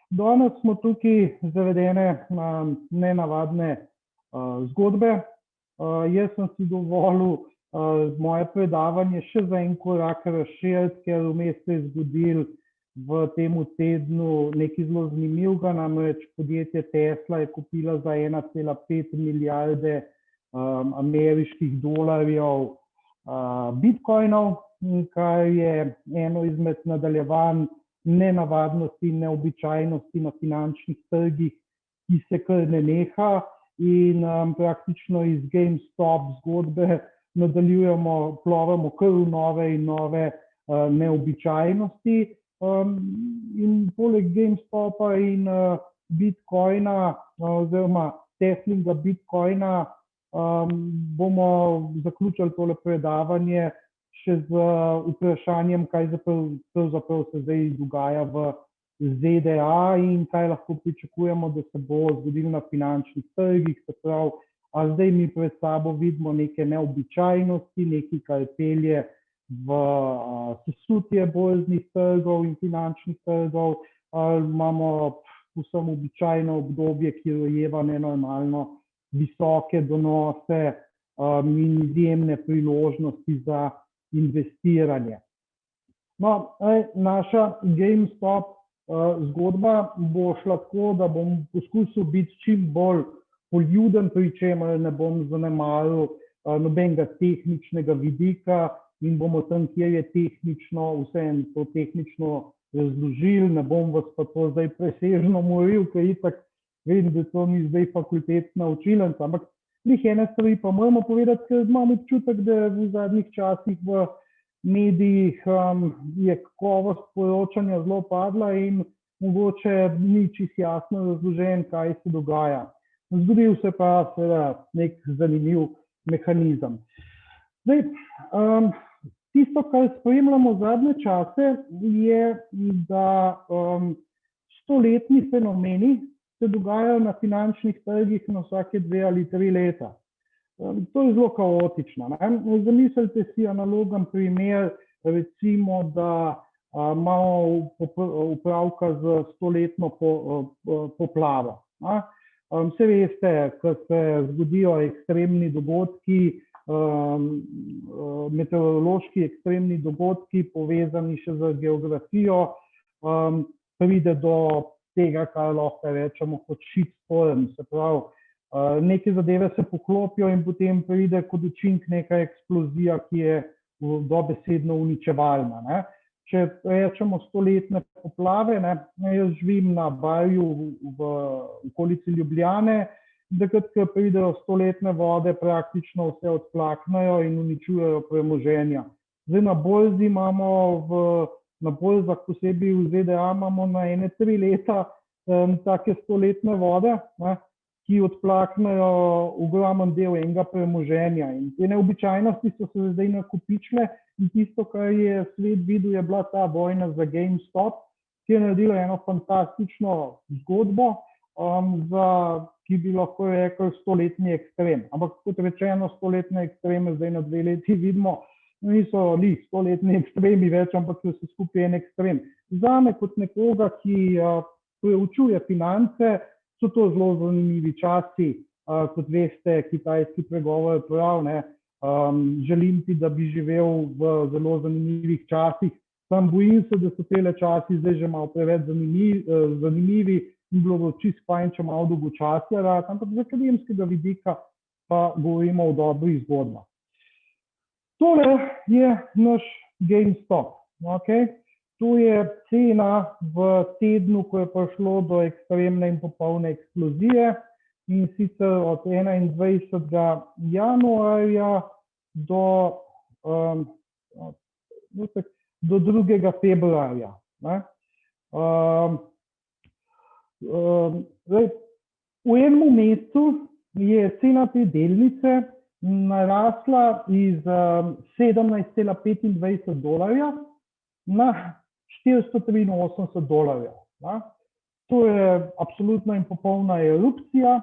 Danes smo tukaj zavedene nenavadne zgodbe. Jaz sem si dovolil moje predavanje še za en korak razširiti, ker vmes se je zgodil v tem tednu nekaj zelo zanimivega, namreč podjetje Tesla je kupila za 1,5 milijarde ameriških dolarjev bitcoinov, kar je eno izmed nadaljevanj nenavadnosti in neobičajnosti na finančnih trgih, ki se kar ne neha, in praktično iz GameStop zgodbe nadaljujemo, plovemo kar v nove in nove neobičajnosti. In poleg GameStopa in bitcoina oziroma Teslinga bitcoina bomo zaključili tole predavanje še z vprašanjem, kaj pravzaprav se zdaj dogaja v ZDA in kaj lahko pričakujemo, da se bo zgodilo na finančnih trgih. Se pravi, a zdaj mi pred sabo vidimo neke neobičajnosti, nekaj, kar pelje v sesutje borznih trgov in finančnih trgov, ali imamo povsem običajno obdobje, ki rojeva nenormalno visoke donose in izjemne priložnosti za investiranje. No, naša GameStop zgodba bo šla tako, da bom poskusil biti čim bolj poljuden, pri čemer ne bom zanemaril nobenega tehničnega vidika in bomo tam, kjer je tehnično, vseeno to tehnično razložili, ne bom vas pa to zdaj presežno moril, ker itak vem, da to ni zdaj fakultetna učilnica, ampak ene stvari pa moramo povedati, ker imam občutek, da v zadnjih časih v medijih je kakovost poročanja zelo padla in mogoče ni čisto jasno razložen, kaj se dogaja. Zgodil se pa seveda nek zanimiv mehanizem. Zdaj, tisto, kar spremljamo zadnje čase, je, da stoletni fenomeni se dogajajo na finančnih trgih na vsake 2 ali 3 leta. To je zelo kaotično. Zamislite si analogen primer, recimo, da imamo upravka z 100-letno poplavo. Vse veste, ko se zgodijo ekstremni dogodki, meteorološki ekstremni dogodki, povezani še z geografijo, pride do tega, kar lahko rečemo kot shitstorm. Se pravi, neke zadeve se poklopijo in potem pride kot učinek neka eksplozija, ki je dobesedno uničevalna. Če rečemo 100-letne poplave, jaz živim na Barju v okolici Ljubljane, takrat, ko pridejo 100-letne vode, praktično vse odplaknejo in uničujejo premoženja. Zdaj na borzi imamo na borzah, posebej v ZDA, imamo na 1-3 leta take 100-letne vode, ki odplaknejo ogromen del enega premoženja. In te neobičajnosti so se zdaj nakopičile in tisto, kar je svet videl, je bila ta vojna za GameStop, ki je naredila eno fantastično zgodbo, ki bi lahko rekel 100-letni ekstrem. Ampak kot rečeno, 100-letne ekstreme zdaj na 2 leti vidimo, niso 100-letni ekstremi več, ampak so vse skupaj en ekstrem. Zame kot nekoga, ki preučuje finance, so to zelo zanimivi časi. Kot veste, kitajski pregovor prav, želim ti, da bi živel v zelo zanimivih časih. Sam bojim se, da so tele časi zdaj že malo preveč zanimivi in bilo bo čisto fajn, če malo dolgočasja rad, ampak z akademskega vidika pa govorimo o dobrih zgodbah. Tole je naš GameStop. To je cena v tednu, ko je prišlo do ekstremne in popolne eksplozije, in sicer od 21. januarja do 2. februarja. V enem mesecu je cena te delnice narasla iz $17,25 na $483. To je absolutna in popolna erupcija.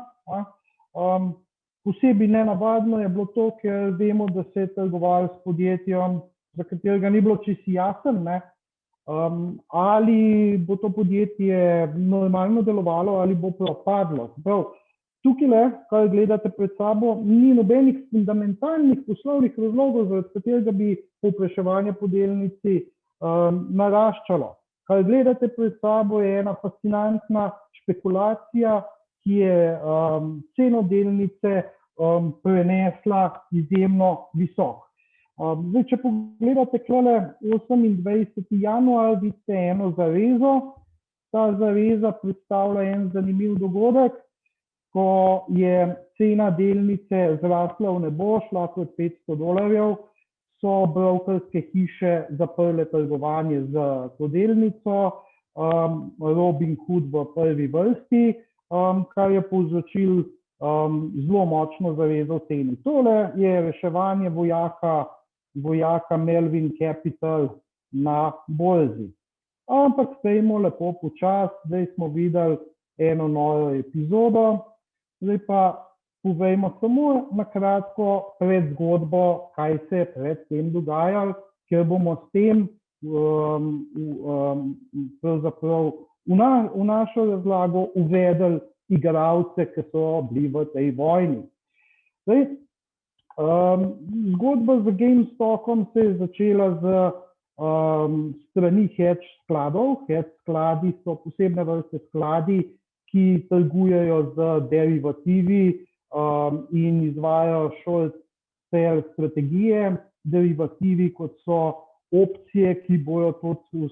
Posebej nenavadno je bilo to, ker vemo, da se je trgovalo s podjetjem, za katerega ni bilo čisto jasen, ali bo to podjetje normalno delovalo ali bo propadlo. Tukaj, kar gledate pred sabo, ni nobenih fundamentalnih poslovnih razlogov, zaradi katerega bi povpraševanje po delnici naraščalo. Kar gledate pred sabo, je ena fascinantna špekulacija, ki je ceno delnice prenesla izjemno visok. Zdaj, če pogledate tole 28. januar, vidite eno zarezo. Ta zareza predstavlja en zanimiv dogodek, ko je cena delnice zrasla v nebo, šla kot $500, so brokerske hiše zaprle trgovanje z to delnico, Robinhood v prvi vrsti, kar je povzročil zelo močno zarezo v ceni. Tole je reševanje vojaka Melvin Capital na borzi. Ampak stojimo lepo počas, zdaj smo videli eno novo epizodo. Zdaj pa povejmo samo na kratko pred zgodbo, kaj se je pred tem dogajalo, ker bomo s tem pravzaprav v našo razlago uvedli igralce, ki so bili v tej vojni. Zdaj, zgodba z GameStopom se je začela z strani hedge skladov. Hedge skladi so posebne vrste skladi, ki trgujejo z derivativi in izvajajo short sell strategije. Derivativi, kot so opcije, ki bojo tudi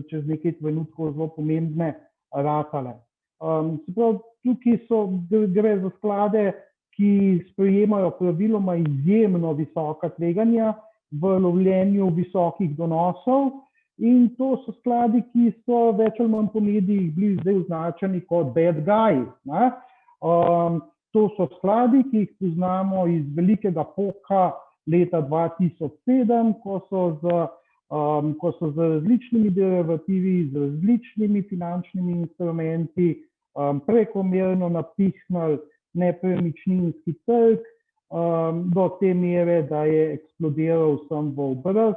čez nekaj trenutkov zelo pomembne ratale. Se pravi, tukaj gre za sklade, ki sprejemajo praviloma izjemno visoka tveganja v lovljenju visokih donosov. In to so skladi, ki so več ali manj po medijih bili zdaj označeni kot bad guys. To so skladi, ki jih poznamo iz velikega poka leta 2007, ko so z različnimi derivativi, z različnimi finančnimi instrumenti prekomerno napihnili nepremičninski trg do te mere, da je eksplodiral vsem v obraz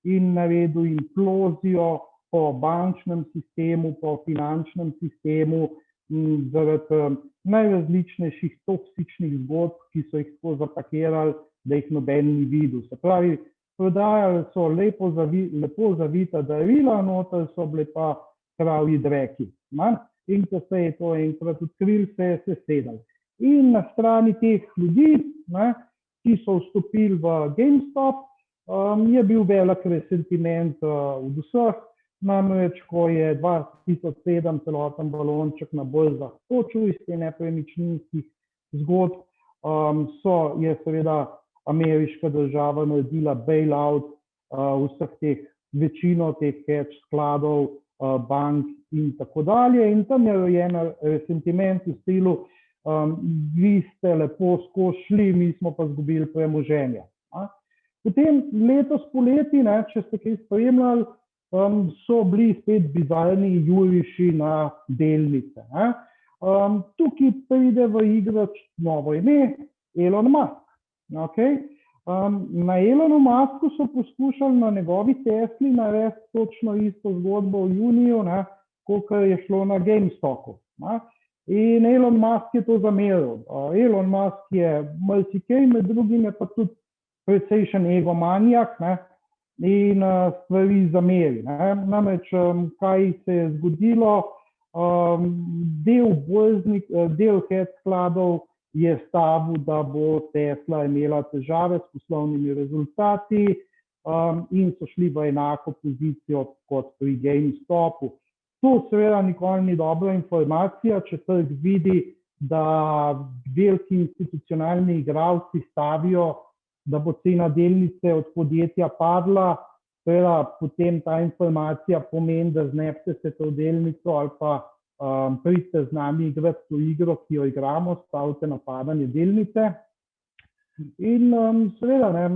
in naredil implozijo po bančnem sistemu, po finančnem sistemu zaradi najrazličnejših toksičnih zgodb, ki so jih tako zapakirali, da jih noben ni videl. Se pravi, prodajali so lepo zavita darila, noter so bile pa kravji dreki. In ko se je to enkrat odkril, se je sesedal. In na strani teh ljudi, ki so vstopili v GameStop, je bil velik resentiment od vseh, namreč ko je 2007 celoten balonček na borzah počel iz te nepremičninskih zgodb, je seveda ameriška država naredila bailout večino teh hedge skladov, bank in tako dalje. In tam je rojen resentiment v stilu, vi ste lepo skozi šli, mi smo pa izgubili premoženje. Potem letos poleti, če ste kaj spremljali, so bili spet bizarni juriši na delnice. Tukaj pride v igro novo ime, Elon Musk. Na Elonu Musku so poskušali na njegovi Tesli narediti točno isto zgodbo v juniju, kot je šlo na GameStopu. In Elon Musk je to zameril. Elon Musk je marsikaj, med drugim je pa tudi precejšen egomanijak in stvari zameri. Namreč, kaj se je zgodilo, del hedge skladov je stavil, da bo Tesla imela težave s poslovnimi rezultati in so šli v enako pozicijo kot pri GameStopu. To seveda nikoli ni dobra informacija, če trg vidi, da veliki institucionalni igralci stavijo, da bo cena delnice od podjetja padla, seveda potem ta informacija pomeni, da znebite se to delnico ali pa pridite z nami igrati to igro, ki jo igramo, stavite na padanje delnice. In seveda,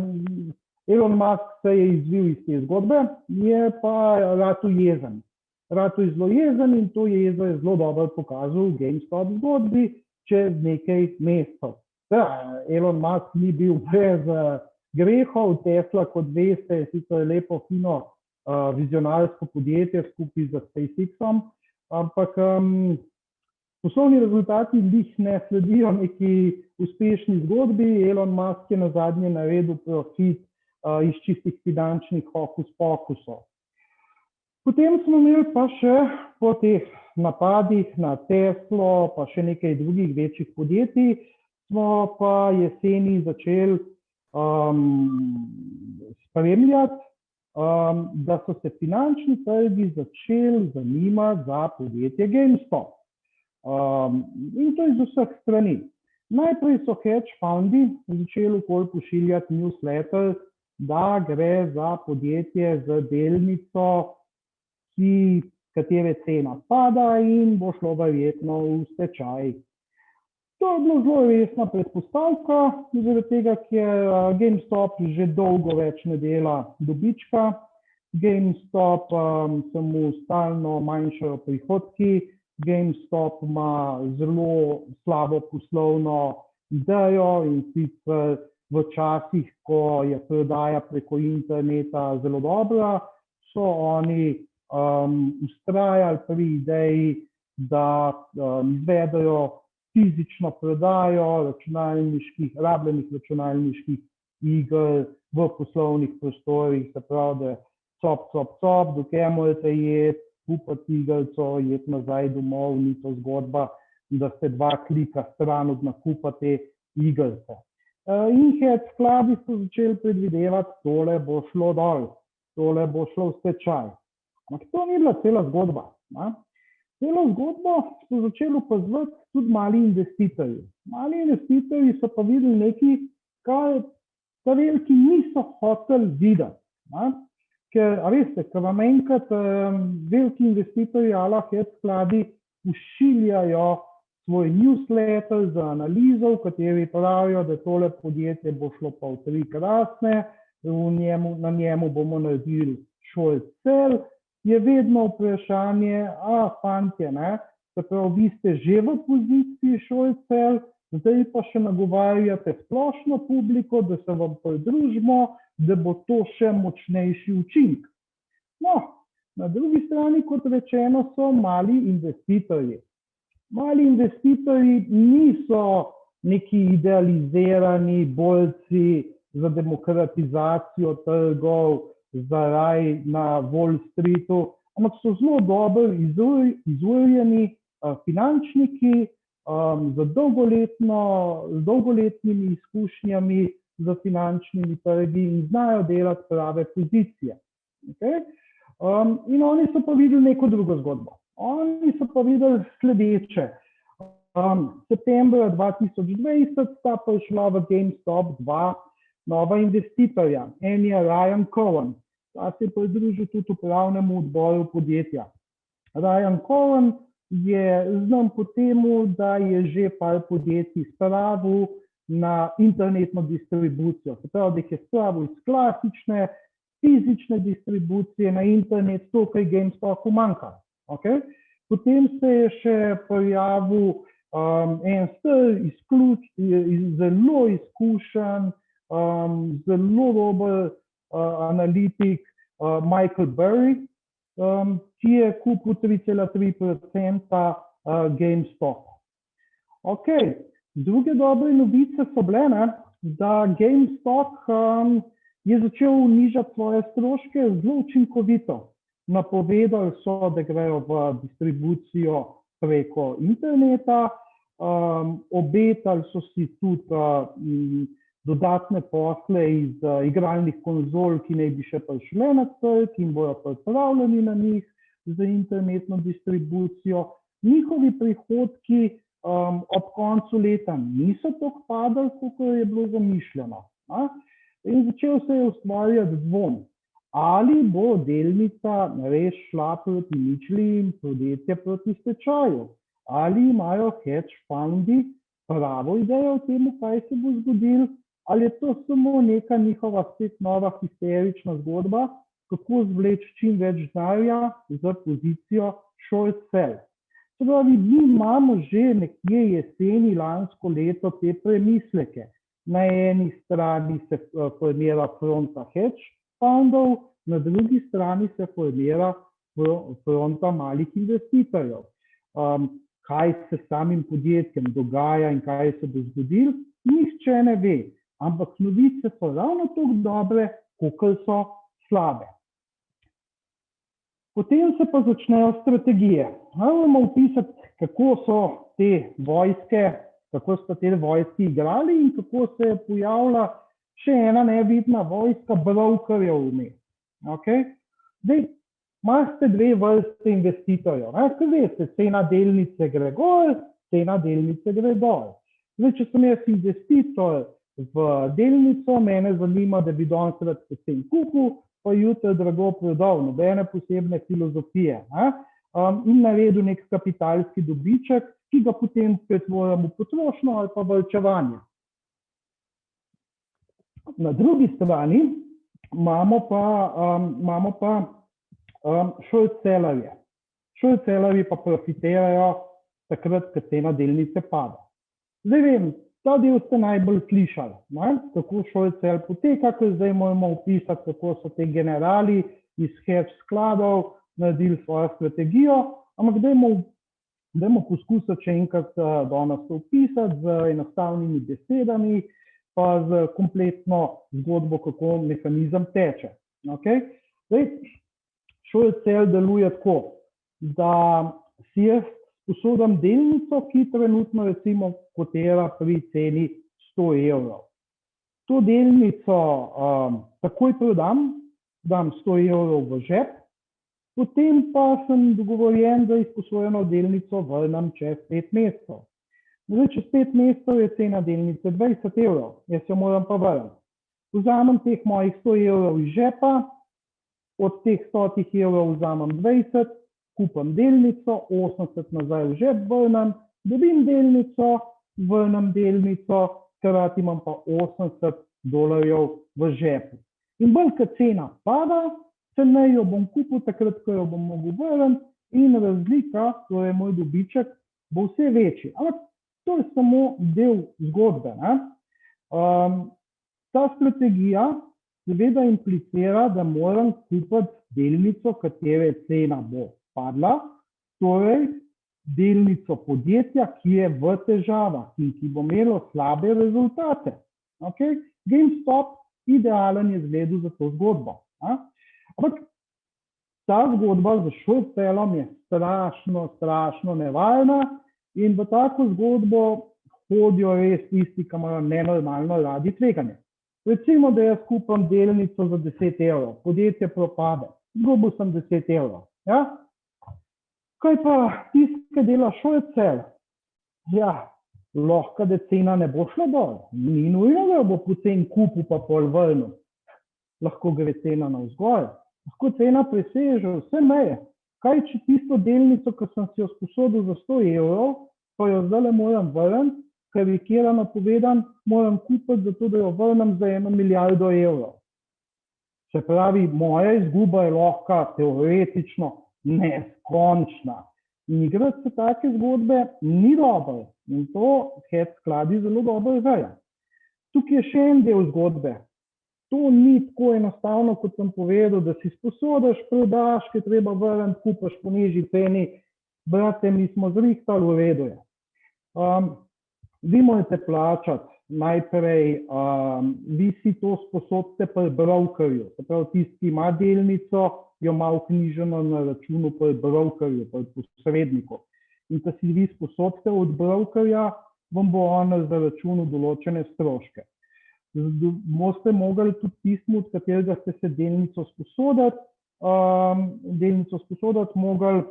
Elon Musk se je izvil iz te zgodbe, je pa Rado jezen. Rado je zelo jezen in to jezo je zelo dobro pokazal v GameStop zgodbi čez nekaj mesecev. Elon Musk ni bil brez grehov, Tesla, kot veste, je sicer lepo fino vizionarsko podjetje skupaj z SpaceX-om, ampak poslovni rezultati ne sledijo neki uspešni zgodbi. Elon Musk je nazadnje naredil profit iz čistih finančnih hokus-pokusov. Potem smo imeli pa še po teh napadih na Teslo, pa še nekaj drugih večjih podjetij, smo pa jeseni začeli spremljati, da so se finančni trgi začeli zanimati za podjetje GameStop. In to iz vseh strani. Najprej so hedge fundi začeli okoli pošiljati newsletter, da gre za podjetje z delnico, katere cena pada in bo šlo verjetno v stečaj. To je bilo zelo resna predpostavka, zaradi tega, ker GameStop že dolgo več ne dela dobička. GameStop se mu stalno manjšajo prihodki, GameStop ima zelo slabo poslovno idejo in sicer v časih, ko je prodaja preko interneta zelo dobra, so oni vztrajali pri ideji, da izvedejo fizično prodajo rabljenih računalniških iger v poslovnih prostorih, se pravi, da cop, dokaj morate jeti, kupiti igralco, jeti nazaj domov, ni to zgodba, da ste 2 klika stran od nakupa te igralce. In hedge skladi so začeli predvidevati, tole bo šlo dol, tole bo šlo v stečaj. Ampak to ni bila cela zgodba. Celo zgodbo so začeli opazovati tudi mali investitorji. Mali investitorji so pa videli nekaj, kar ta veliki niso hoteli videti. Ker, veste, ko vam enkrat veliki investitorji ala hedge skladi pošiljajo svoj newsletter za analizo, v kateri pravijo, da tole podjetje bo šlo pa v 3 krasne, na njemu bomo naredili short sell, je vedno vprašanje, fantje, se pravi, vi ste že v poziciji short sell, zdaj pa še nagovarjate splošno publiko, da se vam pridružimo, da bo to še močnejši učinek. No, na drugi strani, kot rečeno, so mali investitorji. Mali investitorji niso neki idealizirani borci za demokratizacijo trgov, za raj na Wall Streetu, ampak so zelo dobro izurjeni finančniki z dolgoletnimi izkušnjami z finančnimi trgi in znajo delati prave pozicije. In oni so pa videli neko drugo zgodbo. Oni so pa videli sledeče. Septembra 2020 sta prišla v GameStop 2 nova investitorja. En je Ryan Cohen, ta se je pridružil tudi upravnemu odboru podjetja. Ryan Cohen je znan po temu, da je že par podjetij spravil na internetno distribucijo. Se pravi, da jih je spravil iz klasične fizične distribucije na internet, to, kar GameStopu manjka. Potem se je še pojavil en zelo izkušen, zelo dober analitik Michael Burry, ki je kupil 3,3% GameStop. Druge dobre novice so bile, da GameStop je začel nižati svoje stroške zelo učinkovito. Napovedali so, da grejo v distribucijo preko interneta, obetali so si tudi dodatne posle iz igralnih konzol, ki naj bi še prišle na trg in bojo pripravljeni na njih za internetno distribucijo. Njihovi prihodki ob koncu leta niso tako padali, kot je bilo zamišljeno. In začel se je ustvarjati dvom, ali bo delnica res šla proti ničli in podjetje proti stečaju. Ali imajo hedge fundi pravo idejo o tem, kaj se bo zgodilo, ali je to samo neka njihova spet nova histerična zgodba, kako zvleči čim več denarja za pozicijo short sell. Se pravi, mi imamo že nekje jeseni lansko leto te premisleke. Na eni strani se formira fronta hedge fundov, na drugi strani se formira fronta malih investitorjev. Kaj se s samim podjetjem dogaja in kaj se bo zgodilo, nihče ne ve, ampak novice so ravno tako dobre, kakor so slabe. Potem se pa začnejo strategije. Moramo opisati, kako so te vojske igrali in kako se je pojavila še ena nevidna vojska brokerjev vmes. Zdaj, imate dve vrste investitorjev. Kaj veste, cena delnice gre gor, cena delnice gre dol. Zdaj, če sem jaz investitor v delnico, mene zanima, da bi danes rad poceni kupil, pa jutri drago prodal, nobene posebne filozofije. In naredil nek kapitalski dobiček, ki ga potem pretvorim v potrošnjo ali pa varčevanje. Na drugi strani imamo pa short sellerje. Short sellerji pa profitirajo takrat, ko cena delnice pada. Zdaj vem, ta del ste najbolj slišali, kako short sell poteka, ker zdaj moramo opisati, kako so te generali iz hedge skladov naredili svojo strategijo, ampak dajmo poskusiti še enkrat danes to opisati z enostavnimi besedami, pa z kompletno zgodbo, kako mehanizem teče. Zdaj, short sell deluje tako, da si jaz sposodim delnico, ki trenutno recimo kotira pri ceni 100 evrov. To delnico takoj prodam, dam 100 evrov v žep, potem pa sem dogovorjen, da izposojeno delnico vrnem čez 5 mesecev. Zdaj, čez 5 mesecev je cena delnice 20 evrov, jaz jo moram pa vrniti. Vzamem teh mojih 100 evrov iz žepa, od teh 100 evrov vzamem 20, kupam delnico, 80 nazaj v žep vrnem, dobim delnico, vrnem delnico, hkrati imam pa $80 v žepu. In bolj, ko cena pada, ceneje jo bom kupil takrat, ko jo bom mogel vrniti in razlika, to je moj dobiček, bo vse večji. Ampak to je samo del zgodbe. Ta strategija seveda implicira, da moram kupiti delnico, katere cena bo padla, torej delnico podjetja, ki je v težavah in ki bo imelo slabe rezultate. GameStop idealen je zgled za to zgodbo. Ampak ta zgodba z short sellom je strašno nevarna in v tako zgodbo hodijo res tisti, ki imajo nenormalno radi tveganje. Recimo, da jaz kupam delnico za 10 evrov, podjetje propade, izgubil sem 10 evrov. Kaj pa tisti, ki dela short sell? Lahko, da cena ne bo šla dol, ni nujno, da bo poceni kupil pa pol vrnil. Lahko gre cena navzgor, lahko cena preseže vse meje. Kaj, če tisto delnico, ki sem si jo sposodil za 100 evrov, pa jo zdaj moram vrniti, karikirano povedan, moram kupiti zato, da jo vrnem za 1 milijardo evrov. Se pravi, moja izguba je lahko teoretično neskončna. In igrati se take zgodbe ni dobro. In to hedge skladi zelo dobro vejo. Tukaj je še en del zgodbe. To ni tako enostavno, kot sem povedal, da si sposodiš, prodaš, ki treba vrniti, kupaš po nižji ceni. Brate, mi smo zrihtali, v redu je. Vi morate plačati najprej, vi si to sposodite pri brokerju. Se pravi, tisti, ki ima delnico, jo ima vknjiženo na računu pri brokerju, pri posredniku. In ko si vi sposodite od brokerja, vam bo on zaračunal določene stroške. Boste mogli tudi tistim, od katerega ste se delnico sposoditi, mogli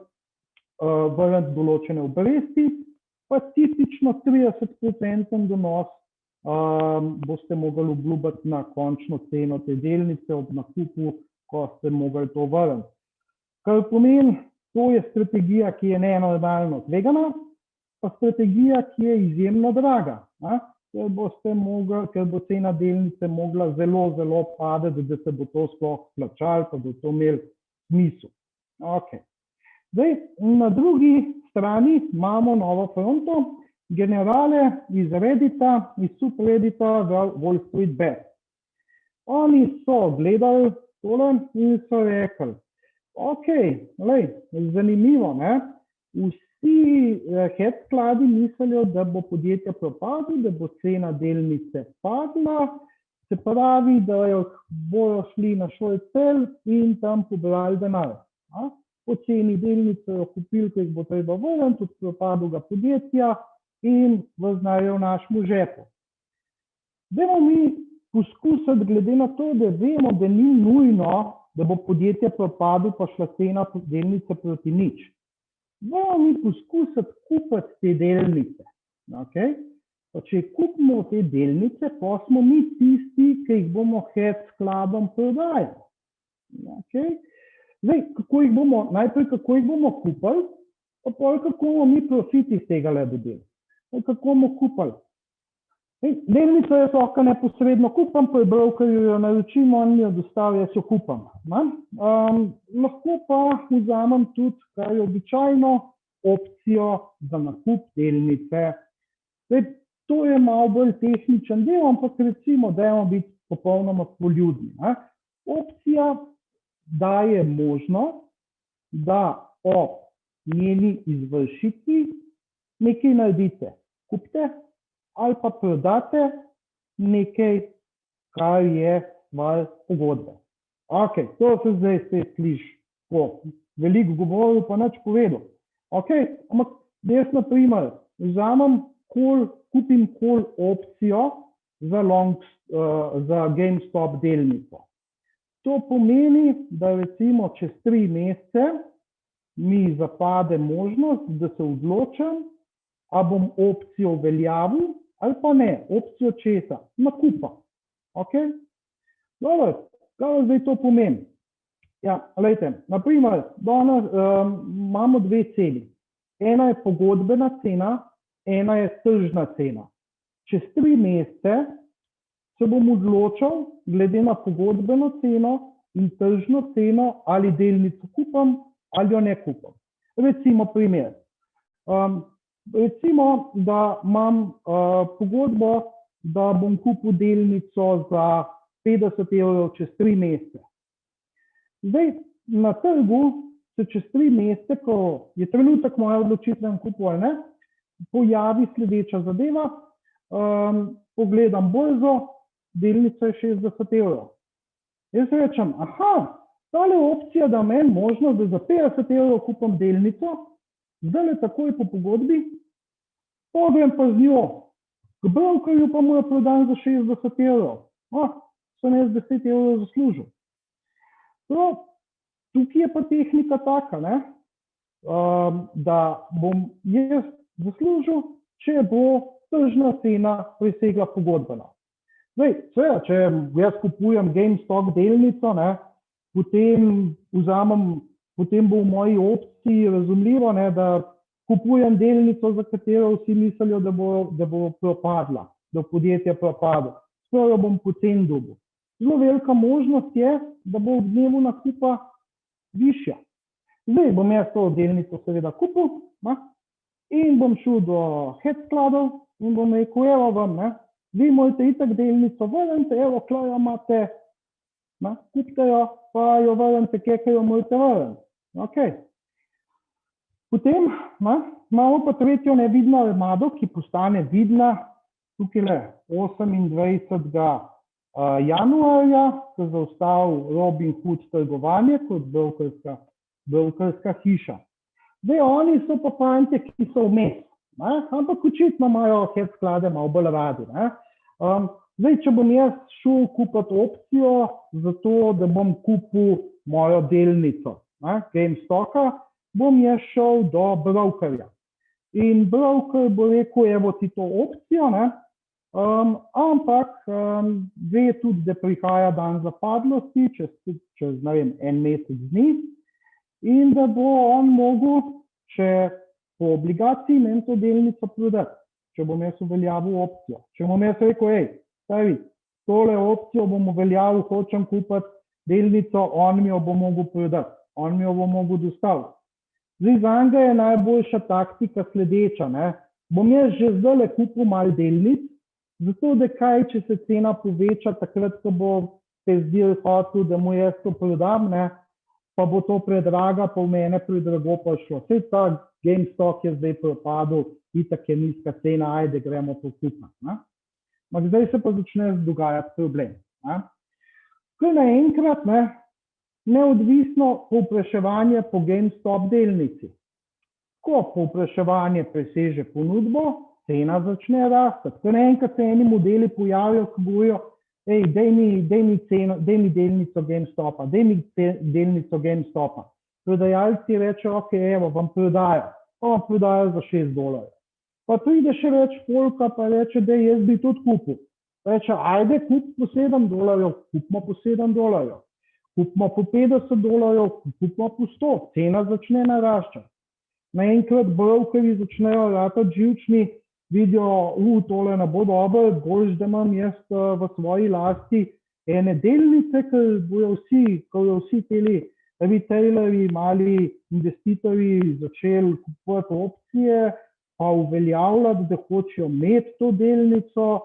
vrniti določene obresti, pa tipično 30% donos boste mogli obljubiti na končno ceno te delnice ob nakupu, ko ste mogli to vrniti. Kar pomeni, to je strategija, ki je nenormalno tvegana, pa strategija, ki je izjemno draga. Ker bo cena delnice mogla zelo padati, da se bo to sploh plačalo, pa bo to imelo smisel. Zdaj, na drugi strani imamo novo fronto, generale iz Reddita, iz subreddita Wall Street Bet. Oni so gledali tole in so rekli, ok, lej, zanimivo, ne? Vsi hedge skladi mislijo, da bo podjetje propadlo, da bo cena delnice padla, se pravi, da bojo šli na svoj cel in tam pobrali denar. Po ceni delnice jo kupili, ko jih bo treba vrniti, od propadlega podjetja in znajo v našem žepu. Dajmo mi poskusiti, glede na to, da vemo, da ni nujno, da bo podjetje propadlo, pa šla cena delnice proti nič. Dajmo mi poskusiti kupiti te delnice. Okay? Pa če kupimo te delnice, pa smo mi tisti, ki jih bomo hedge skladom prodajali. Okay? Zdaj, najprej kako jih bomo kupili, pa pol kako bomo mi profit iz tega dobili. Kako bomo kupili? Delnico jaz lahko neposredno kupam, ko je brokerju jo naročim, on mi jo dostavi, jaz jo kupam. Lahko pa vzamem tudi, kar je običajno, opcijo za nakup delnice. Zdaj, to je malo bolj tehničen del, ampak recimo, dajmo biti popolnoma poljudni. Opcija daje možnost, da ob njeni izvršitvi nekaj naredite. Kupite ali pa prodate nekaj, kar je stvar pogodbe. Ok, to se zdaj spet sliši po veliko govoril, pa nič povedal. Ok, ampak jaz na primer kupim opcijo za GameStop delnico. To pomeni, da recimo čez 3 mesece mi zapade možnost, da se odločim, a bom opcijo uveljavil ali pa ne. Opcijo česa? Nakupa. Ok? Dobro, kaj zdaj to pomeni? Ja, glejte, naprimer, imamo 2 ceni. Ena je pogodbena cena, ena je tržna cena. Čez 3 mesece se bom odločil, glede na pogodbeno ceno in tržno ceno, ali delnico kupam ali jo ne kupam. Recimo primer. Recimo, da imam pogodbo, da bom kupil delnico za 50 evrov čez 3 mesece. Zdaj, na trgu se čez 3 mesece, ko je trenutek moje odločitve in kupu ali ne, pojavi sledeča zadeva, pogledam borzo, delnica je 60 evrov. Jaz rečem, tale opcija da meni možnost, da za 50 evrov kupam delnico, zdaj le takoj po pogodbi, pogrem pa z njo, k brokerju pa mu jo prodam za 60 evrov. Sem jaz 10 evrov zaslužil. Tukaj je pa tehnika taka, da bom jaz zaslužil, če bo tržna cena presegla pogodbena. Zdaj, če jaz kupujem GameStop delnico, potem bo v moji opciji razumljivo, da kupujem delnico, za katero vsi mislijo, da bo propadla, da podjetje propada. Sploh jo bom poceni dobil. Zelo velika možnost je, da bo v dnevu nakupa višja. Zdaj bom jaz to delnico seveda kupil in bom šel do hedge skladov in bom rekel, evo vam, vi morate itak delnico vrniti, evo, klo jo imate, kupite jo, pa jo vrnite, kje jo morate vrniti. Ok. Potem imamo pa tretjo nevidno armado, ki postane vidna tukaj 28. januarja, ko zaustavil Robinhood trgovanje kot brokerska hiša. Zdaj, oni so pa fantje, ki so vmes, ampak očitno imajo hedge sklade malo bolj radi. Zdaj, če bom jaz šel kupiti opcijo za to, da bom kupil mojo delnico GameStopa, bom jaz šel do brokerja. In broker bo rekel, evo ti to opcijo, ampak ve tudi, da prihaja dan zapadlosti, čez en mesec dni, in da bo on mogel, če po obligaciji meni to delnico prodati, če bom jaz uveljavil opcijo. Če bom jaz rekel, tole opcijo bom uveljavil, hočem kupiti delnico, on mi jo bo mogel prodati, on mi jo bo mogel dostaviti. Zdaj, za njega je najboljša taktika sledeča. Bom jaz že zdaj kupil malo delnic, zato da če se cena poveča, takrat, ko bo Pezdir hotel, da mu jaz to prodam, ne, pa bo to predraga, pa v mene predrago pa šlo. Sej ta GameStop je zdaj propadel, itak je nizka cena, ajde, gremo to kupiti. Zdaj se pa začne dogajati problem. Kaj naenkrat, neodvisno povpraševanje po GameStop delnici. Ko povpraševanje preseže ponudbo, cena začne rasti. Ko naenkrat se eni modeli pojavijo, ki govorijo, daj mi delnico GameStopa, daj mi delnico GameStopa. Prodajalci rečejo, ok, evo, vam prodajo. Pa vam prodajo za $6. Pa pride še več folka, pa reče, da jaz bi tudi kupil. Reče, ajde, kup po $7, kupimo po $7. Kupimo po $50, kupimo po 100. Cena začne naraščati. Naenkrat brokerji začnejo ratati živčni, vidijo, tole ne bo dobro, bolj, da imam jaz v svoji lasti ene delnice, ker bojo vsi teli retailerji, mali investitorji začeli kupovati opcije, pa uveljavljati, da hočejo imeti to delnico,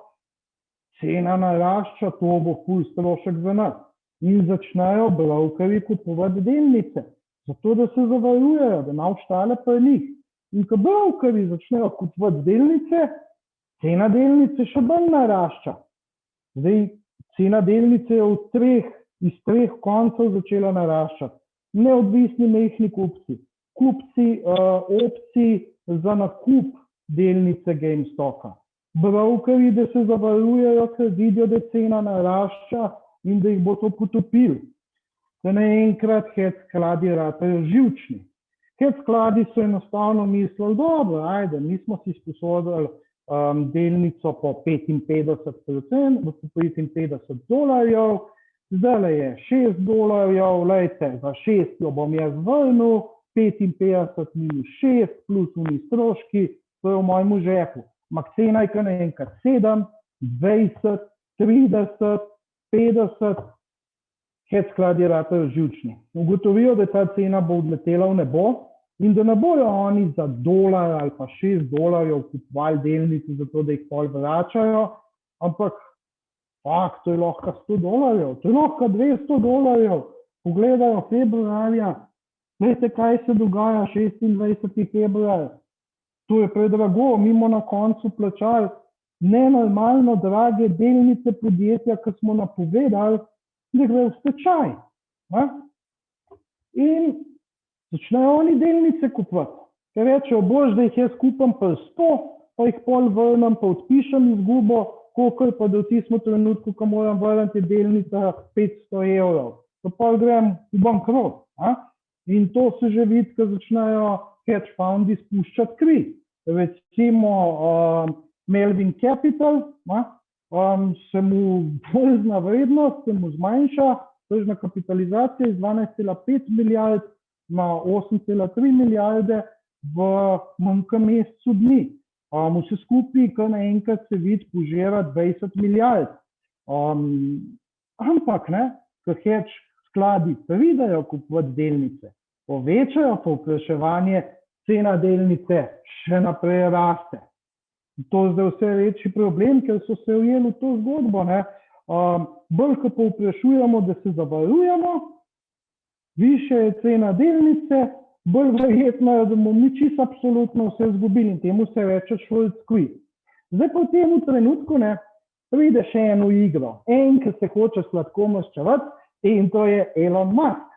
cena narašča, to bo ful strošek za nas. In začnejo brokerji kupovati delnice, zato da se zavarujejo, da ima ostale pri njih. In ko brokerji začnejo kupovati delnice, cena delnice še bolj narašča. Zdaj, cena delnice je iz treh koncev začela naraščati. Neodvisni majhni kupci, opcij za nakup delnice GameStopa. Brokerji, da se zavarujejo, ker vidijo, da cena narašča in da jih bo to potopil. Da naenkrat hedge skladi ratajo živčni. Hedge skladi so enostavno mislili, dobro, ajde, mi smo si sposodili delnico po $55, zdaj je $6, lejte, za 6 jo bom jaz vrnil, 55 minus 6 plus uni stroški, to je v mojem žepu. Ampak cena je kar naenkrat 7, 20, 30, 50, hedge skladi ratajo živčni. Ugotovijo, da ta cena bo odletela v nebo in da ne bojo oni za $1 ali pa $6 kupovali delnice, zato da jih pol vračajo, ampak to je lahko $100, to je lahko $200. Pogledajo februarja, veste, kaj se dogaja 26. februar. To je predrago, mi bomo na koncu plačali nenormalno drage delnice podjetja, ki smo napovedali, da gre v stečaj. In začnejo oni delnice kupovati. Ker rečejo, bož, da jih jaz kupam pa 100, pa jih pol vrnem, pa odpišem izgubo, koliko pa da v tistem trenutku, ko moram vrniti delnica €500. Pa pol grem v bankrot. In to se že vidi, ko začnejo hedge fundi spuščati kri. Recimo Melvin Capital, se mu borzna vrednost se mu zmanjša, tržna kapitalizacija iz 12,5 milijard na 8,3 milijarde v manj kot mesecu dni. Vse skupaj, kar naenkrat se vidi, požira 20 milijard. Ampak, ko hedge skladi pridejo kupovati delnice, povečajo povpraševanje, cena delnice še naprej raste. To je zdaj vse večji problem, ker so se ujeli v to zgodbo. Bolj, ko povprašujemo, da se zavarujemo, višja je cena delnice, bolj verjetno je, da bomo mi čisto absolutno vse izgubili in temu se reče short squeeze. Zdaj pa v tem trenutku pride še eno igro. Ki se hoče sladko maščevati, in to je Elon Musk.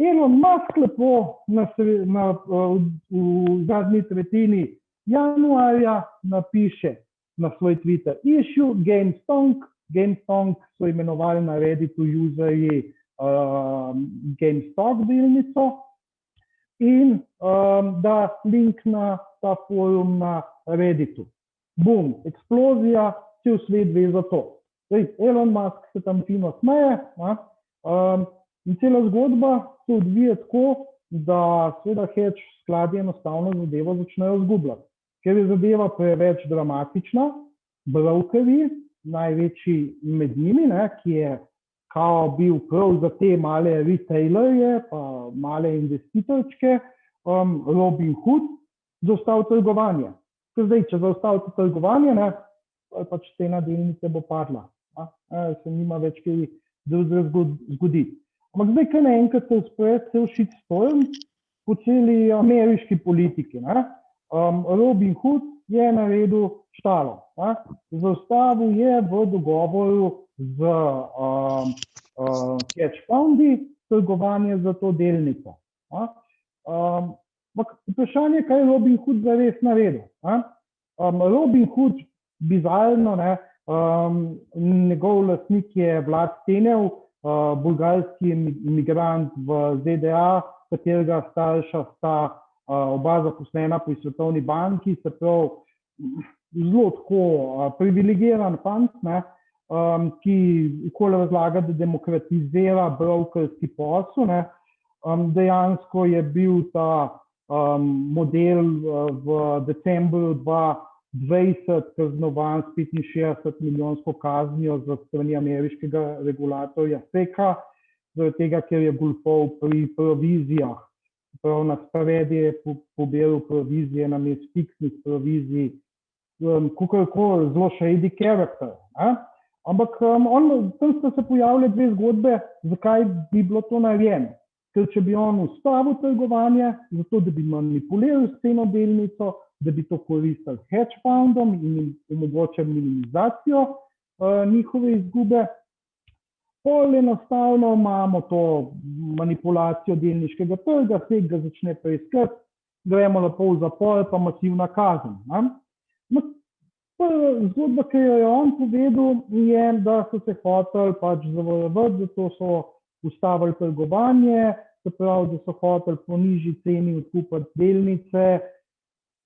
Elon Musk lepo v zadnji tretjini januarja napiše na svoj Twitter issue GameStop. GameStop so imenovali na Redditu userji GameStop delnico in da link na ta forum na Redditu. Bum, eksplozija, cel svet ve za to. Elon Musk se tam fino smeje in cela zgodba se odvija tako, da seveda hedge skladi enostavno zadevo začnejo izgubljati. Ker je zadeva preveč dramatična, brokerji, največji med njimi, ki je kao bil prav za te male retailerje, pa male investitorčke, Robin Hood, zaustavi trgovanje. Zdaj, če zaustavite trgovanje, pač cena delnice bo padla. Se nima več kaj drugega zgoditi. Ampak zdaj, kaj naenkrat se vzpred cel shitstorm po celi ameriški politiki. Robin Hood je naredil štalo. Zaustavil je v dogovoru z hedge fundi trgovanje za to delnico. Vprašanje, kaj je Robin Hood zares naredil. Robin Hood, bizarno, njegov lastnik je Vlad Tenev, bolgarski imigrant v ZDA, katerega starša sta oba zaposlena pri Svetovni banki, se pravi zelo tako privilegiran fant, ki okoli razlaga, da demokratizira brokerski posel. Dejansko je bil ta model v decembru 2020 kaznovan s 65 milijonsko kaznijo za strani ameriškega regulatorja SEC-a, zaradi tega, ker je goljufal pri provizijah. Prav na spredi je pobiral provizije namesto fiksnih provizij, kakorkoli zelo shady character. Ampak tam sta se pojavile dve zgodbe, zakaj bi bilo to narejeno. Ker če bi on ustavil trgovanje, zato da bi manipuliral s ceno delnico, da bi to koristil hedge fundom in omogočil minimizacijo njihove izgube. Pol enostavno imamo to manipulacijo delniškega trga, SEC ga začne preiskati, gremo lepo v zapor, pa masivna kazen. Zgodba, ki jo je on povedal, je, da so se hoteli pač zavarovati, zato so ustavili trgovanje, se pravi, da so hoteli po nižji ceni odkupiti delnice.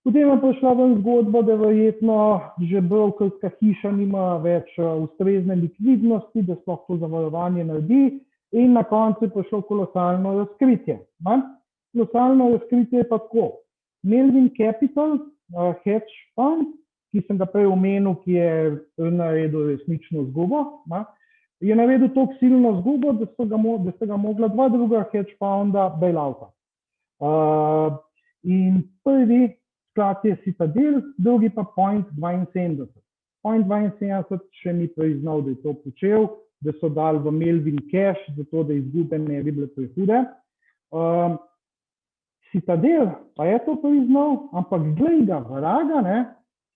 Potem je prišla ven zgodba, da verjetno že brokerska hiša nima več ustrezne likvidnosti, da sploh to zavarovanje naredi, in na koncu je prišlo kolosalno razkritje. Kolosalno razkritje je pa tako. Melvin Capital, hedge fund, ki sem ga prej omenil, ki je naredil resnično izgubo, je naredil toliko silno izgubo, da sta ga mogla dva druga hedge funda bailouta. In prvi sklad je Citadel, drugi pa Point 72. Point 72 še ni priznal, da je to počel, da so dali v Melvin cash, zato da izgube ne bi bile prehude. Citadel pa je to priznal, ampak glej ga vraga,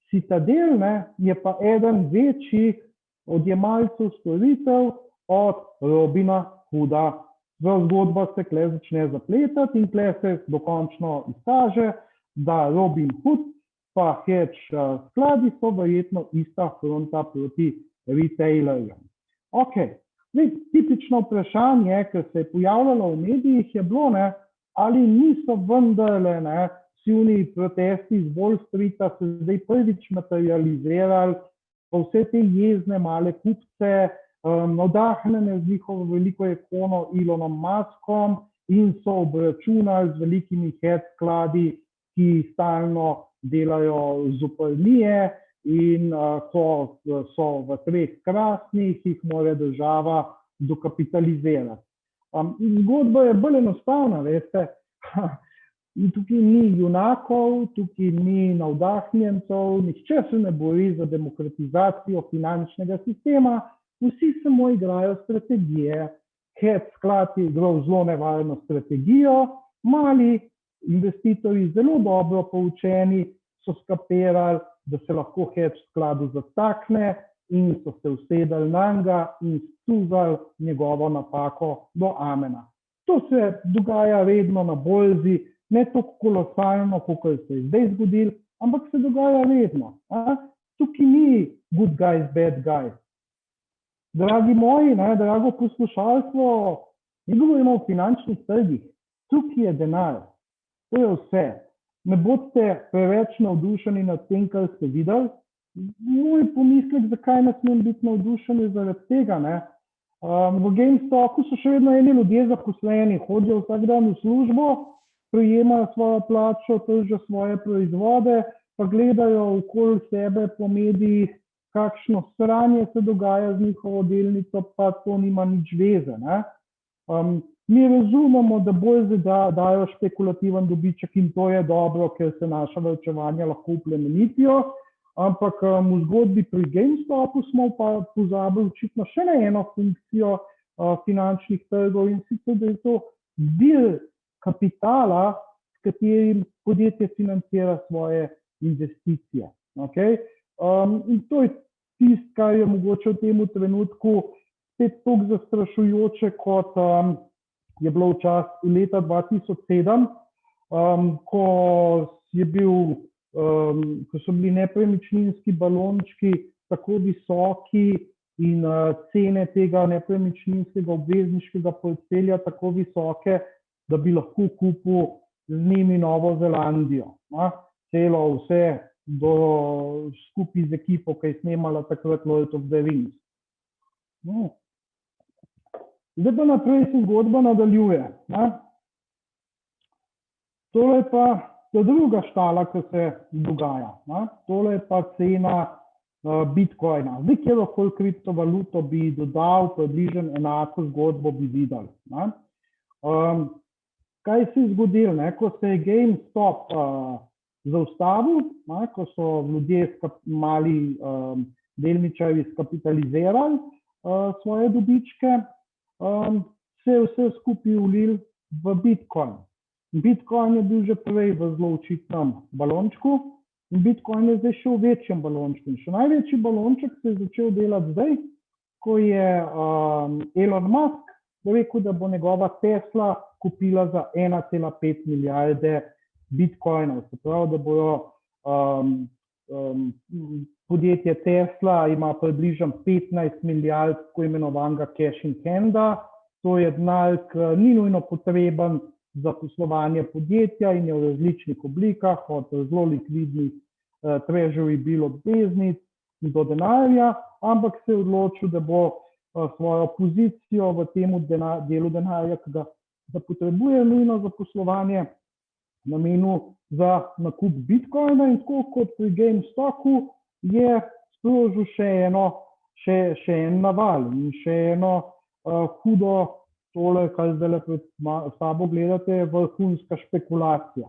Citadel je pa eden večjih odjemalcev storitev od Robina Hooda. Zgodba se tukaj začne zapletati in tukaj se dokončno izkaže, da Robin Hood pa hedge skladi so verjetno ista fronta proti retailerjem. Tipično vprašanje, ki se je pojavljalo v medijih, je bilo, ali niso vendarle silni protesti z Wall Streeta se zdaj prvič materializirali, pa vse te jezne male kupce, navdahnjene z njihovo veliko ikono Elonom Muskom in so obračunali z velikimi hedge skladi, ki stalno delajo zoprnije in ko so v treh krasnih, jih mora država dokapitalizirati. Zgodba je bolj enostavna, veste. Tukaj ni junakov, tukaj ni navdahnjencev, nihče se ne bori za demokratizacijo finančnega sistema, vsi samo igrajo strategije. Hedge sklad je igral zelo nevarno strategijo, mali investitorji zelo dobro poučeni so skapirali, da se lahko hedge skladu zatakne in so se usedali nanj in scuzali njegovo napako do amena. To se dogaja redno na borzi, ne tako kolosalno, kot se je zdaj zgodilo, ampak se dogaja redno. Tukaj ni good guys, bad guys. Dragi moji, drago poslušalstvo, mi govorimo o finančnih trgih. Tukaj je denar. To je vse. Ne bodite preveč navdušeni nad tem, kar ste videli. Moj pomislek, zakaj ne smem biti navdušeni zaradi tega. V GameStopu so še vedno eni ljudje zaposleni, hodijo vsak dan v službo, prejemajo svojo plačo, tržijo svoje proizvode, pa gledajo okoli sebe po medijih, kakšno sranje se dogaja z njihovo delnico, pa to nima nič veze. Mi razumemo, da borze dajo špekulativen dobiček in to je dobro, ker se naša varčevanja lahko plemenitijo, ampak v zgodbi pri GameStopu smo pa pozabili očitno še na eno funkcijo, finančnih trgov, in sicer, da je to vir kapitala, s katerim podjetje financira svoje investicije. Okay? In to je tisto, kar je mogoče v tem trenutku spet toliko zastrašujoče, kot je bilo v leta 2007, ko so bili nepremičninski balončki tako visoki in cene tega nepremičninskega obvezniškega portfelja tako visoke, da bi lahko kupil z njimi Novo Zelandijo. Celo vse skupaj z ekipo, ki je snemala takrat Lord of the Rings. Zdaj pa naprej se zgodba nadaljuje. Tole je pa ta druga štala, ki se dogaja. Tole je pa cena Bitcoina. Zdaj, kjerokoli kriptovaluto bi dodal, približno enako zgodbo bi videli. Kaj se je zgodilo? Ko se je GameStop zaustavil, ko so ljudje mali delničarji skapitalizirali svoje dobičke, se je vse skupaj ulil v Bitcoin. Bitcoin je bil že prej v zelo očitnem balončku in Bitcoin je zdaj še v večjem balončku. Še največji balonček se je začel delati zdaj, ko je Elon Musk rekel, da bo njegova Tesla kupila za 1,5 milijarde Bitcoinov. Se pravi, da bojo podjetje Tesla ima približno 15 milijard tako imenovanega cash in handa. To je denar, ki ni nujno potreben za poslovanje podjetja in je v različnih oblikah, od zelo likvidnih treasury bill obveznic do denarja, ampak se je odločil, da bo svojo pozicijo v tem delu denarja, ki ga potrebuje nujno za poslovanje, namenil za nakup Bitcoina, in tako kot pri GameStopu je sprožil še en naval in še eno hudo, tole, kar zdaj pred sabo gledate, vrhunska špekulacija.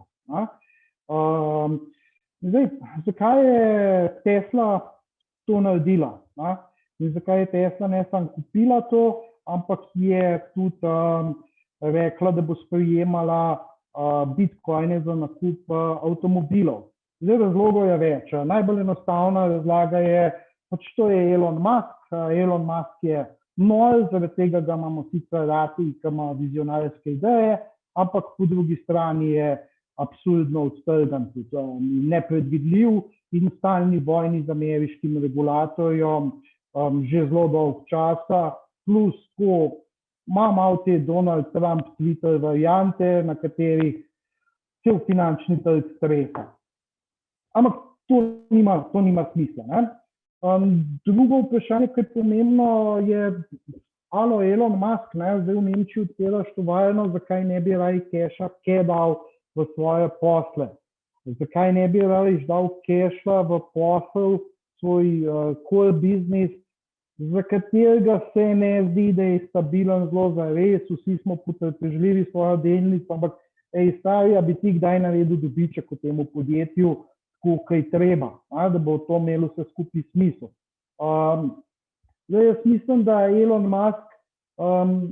Zdaj, zakaj je Tesla to naredila? In zakaj je Tesla ne samo kupila to, ampak je tudi rekla, da bo sprejemala Bitcoine za nakup avtomobilov? Zdaj, razlogov je več. Najbolj enostavna razlaga je, pač to je Elon Musk. Elon Musk je nor, zaradi tega ga imamo sicer radi, ki ima vizionarske ideje, ampak po drugi strani je absurdno odtrgan, nepredvidljiv in stalni vojni z ameriškim regulatorjem že zelo dolg časa, plus ko ima malo te Donald Trump Twitter variante, na katerih cel finančni trg stresa. Ampak to nima smisla. Drugo vprašanje, ki je pomembno, je, alo Elon Musk, zdaj v Nemčiji odpiraš tovarno, zakaj ne bi raje keša dal v svoje posle? Zakaj ne bi raje dal keša v posel, svoj core business, za katerega se ne zdi, da je stabilen zelo zares, vsi smo potrpežljivi svojo delnico, ampak starija bi ti kdaj naredil dobiček v temu podjetju, kaj treba, da bo to imelo vse skupaj smisel. Zdaj, jaz mislim, da Elon Musk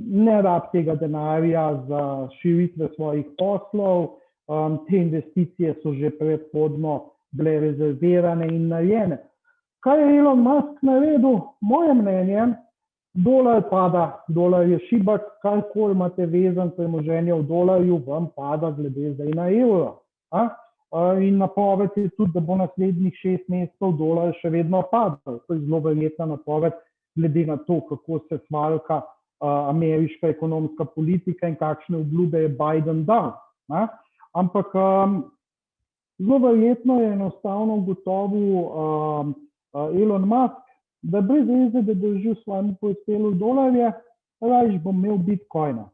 ne rab tega denarja za širitve svojih poslov, te investicije so že predhodno bile rezervirane in narejene. Kaj je Elon Musk naredil? Moje mnenje, dolar pada, dolar je šibak, karkoli imate vezan premoženje v dolarju, vam pada glede zdaj na evro. In napoved je tudi, da bo naslednjih 6 mesecev dolar še vedno padal. To je zelo verjetna napoved, glede na to, kako se svalka ameriška ekonomska politika in kakšne obljube je Biden dal. Ampak zelo verjetno je enostavno ugotovil Elon Musk, da brez veze, da drži v svojem portfelju dolarje, raje bo imel Bitcoina.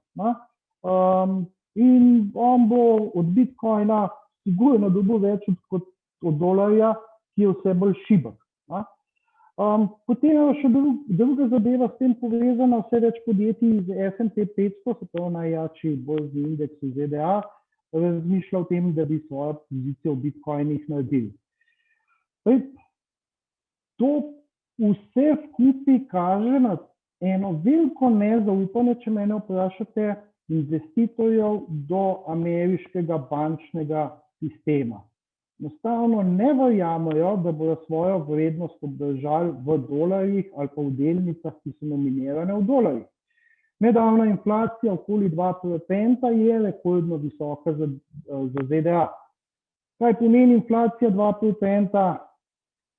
In on bo od Bitcoina sigurno dobil več kot od dolarja, ki je vse bolj šibek. Potem je še druga zadeva s tem povezana, vse več podjetij iz S&P 500, se pravi najjačji borzni indeks v ZDA, razmišlja o tem, da bi svojo pozicijo v Bitcoinih naredili. To vse skupaj kaže na eno veliko nezaupanje, če mene vprašate, investitorjev do ameriškega bančnega sistema. Enostavno ne verjamejo, da bodo svojo vrednost obdržali v dolarjih ali pa v delnicah, ki so nominirane v dolarjih. Nedavna inflacija okoli 2% je rekordno visoka za ZDA. Kaj pomeni inflacija 2%?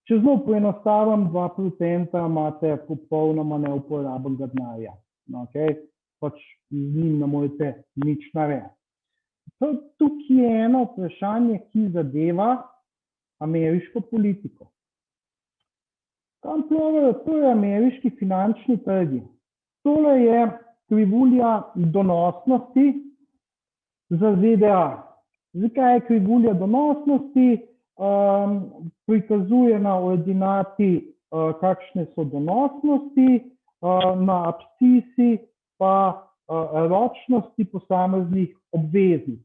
Če zelo poenostavim, 2% imate popolnoma neuporabenega denarja. Pač z njim ne morete nič narediti. Tukaj je eno vprašanje, ki zadeva ameriško politiko. Kam plovajo torej ameriški finančni trgi? Tole je krivulja donosnosti za ZDA. Zakaj je krivulja donosnosti? Prikazuje na ordinati, kakšne so donosnosti, na abscisi pa ročnosti posameznih obveznic.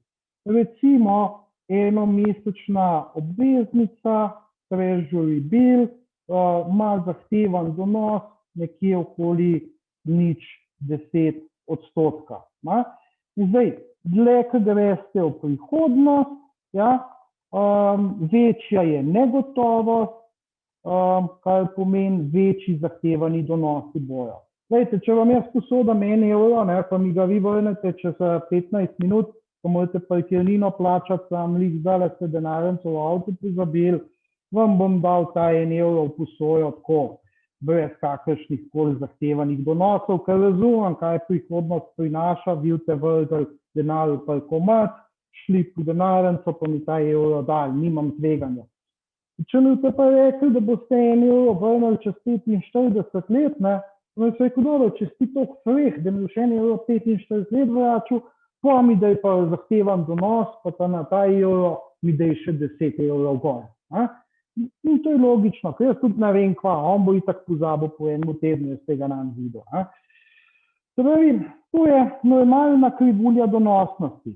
Recimo enomesečna obveznica, treasury bill, ima zahtevan donos nekje okoli 0,10%. Zdaj, dlje, ko greste v prihodnost, večja je negotovost, kar pomeni večji zahtevani donosi bojo. Glejte, če vam jaz posodim €1, pa mi ga vi vrnete čez 15 minut, ko morate parkirnino plačati, sam lih zdaj ste denarnico v avtu pozabili, vam bom dal ta €1 v posojo tako, brez kakršnih koli zahtevanih donosov, ker razumem, kaj prihodnost prinaša, vi boste vrgli denar v parkomat, šli po denarnico, pa mi ta €1 dali, nimam tveganja. Če mi boste pa rekli, da boste €1 vrnili čez 45 let, sem rekel, dobro, če si toliko freh, da mi boš €1 45 let vračal, pa mi daj pa zahtevam donos, pa na ta €, mi daj še 10 € gor. In to je logično, ker jaz tudi ne vem kva, on bo itak pozabil po enem tednu, jaz tega nam videl. To je normalna krivulja donosnosti.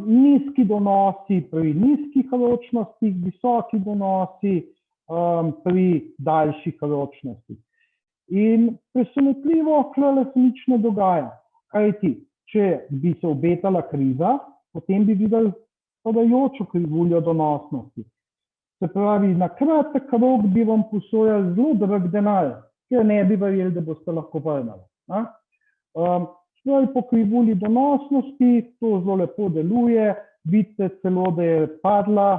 Nizki donosi pri nizkih ročnostih, visoki donosi pri daljših ročnostih. In presenetljivo, tukaj se nič ne dogaja. Kajti, če bi se obetala kriza, potem bi videli padajočo krivuljo donosnosti. Se pravi, na kratek rok bi vam posojali zelo drag denar, ker ne bi verjeli, da boste lahko vrnili. Po krivulji donosnosti to zelo lepo deluje, vidite celo, da je padla,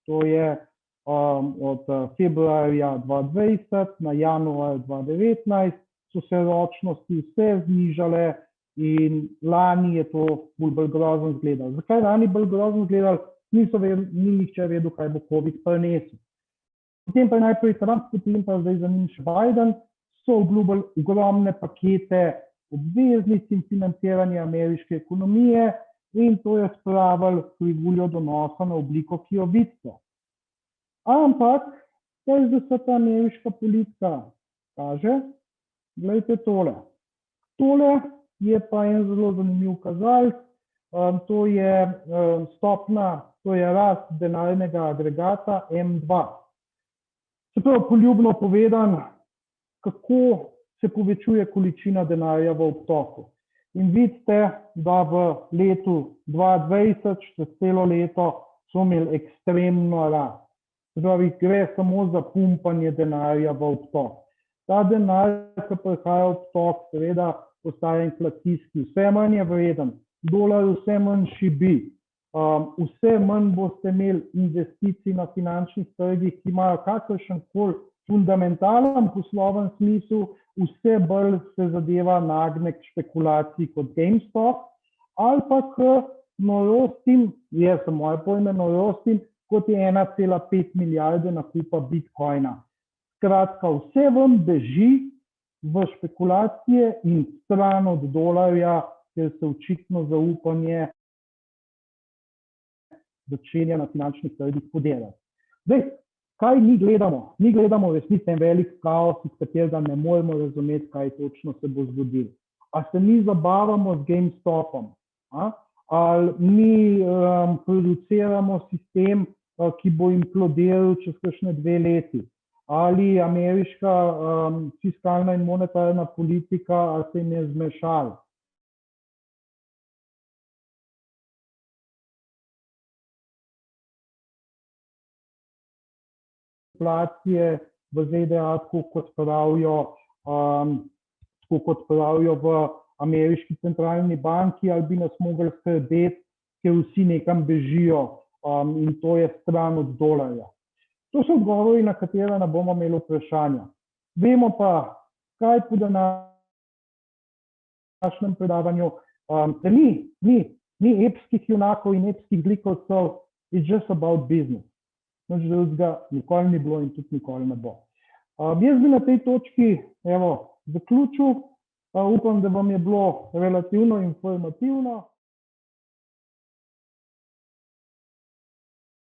to je od februarja 2020 na januar 2019, so se ročnosti vse znižale in lani je to bolj grozno izgledalo. Zakaj lani bolj grozno izgledalo? Ni nihče vedel, kaj bo COVID prinesel. Potem pa je najprej Trump, potem pa zdaj za njim še Biden, so obljubili ogromne pakete obveznic in financiranja ameriške ekonomije in to je spravilo krivuljo donosa na obliko, ki jo vidite. Ampak, kaj zdaj se ta ameriška politika kaže? Glejte tole. Tole je pa en zelo zanimiv kazalec, to je stopna, to je rast denarnega agregata M2. Se pravi, poljubno povedan, kako se povečuje količina denarja v obtoku. In vidite, da v letu 2020, čez celo leto, so imeli ekstremno rast. Se pravi, gre samo za pumpanje denarja v obtok. Ta denar, ki prihaja v obtok, seveda postaja inflacijski, vse manj je vreden, dolar vse manj šibi, vse manj boste imeli investicij na finančnih trgih, ki imajo kakršen koli fundamentalen posloven smisel, vse bolj se zadeva nagne k špekulaciji kot GameStop, ali pa k norostim, jaz sem moje pojme norostim, kot je 1,5 milijarde nakupa bitcoina. Skratka, vse vam beži v špekulacije in stran od dolarja, ker se očitno zaupanje začenja na finančnih trgih podelati. Zdaj, kaj mi gledamo? Mi gledamo resnično en velik kaos, iz katerega ne moremo razumeti, kaj točno se bo zgodilo. A se mi zabavamo z GameStopom? Ali mi produciramo sistem, ki bo implodiral čez kakšne 2 leti? ali ameriška fiskalna in monetarna politika, ali se jim je zmešala. Inflacije v ZDA, tako kot pravijo v ameriški centralni banki, ali bi nas mogli skrbeti, ker vsi nekam bežijo in to je stran od dolarja. To so odgovori, na katere ne bomo imeli vprašanja. Vemo pa, kaj po današnjem predavanju, da ni epskih junakov in epskih zlikovcev, it's just about business. Nič drugega nikoli ni bilo in tudi nikoli ne bo. Jaz bi na tej točki zaključil. Upam, da vam je bilo relativno informativno.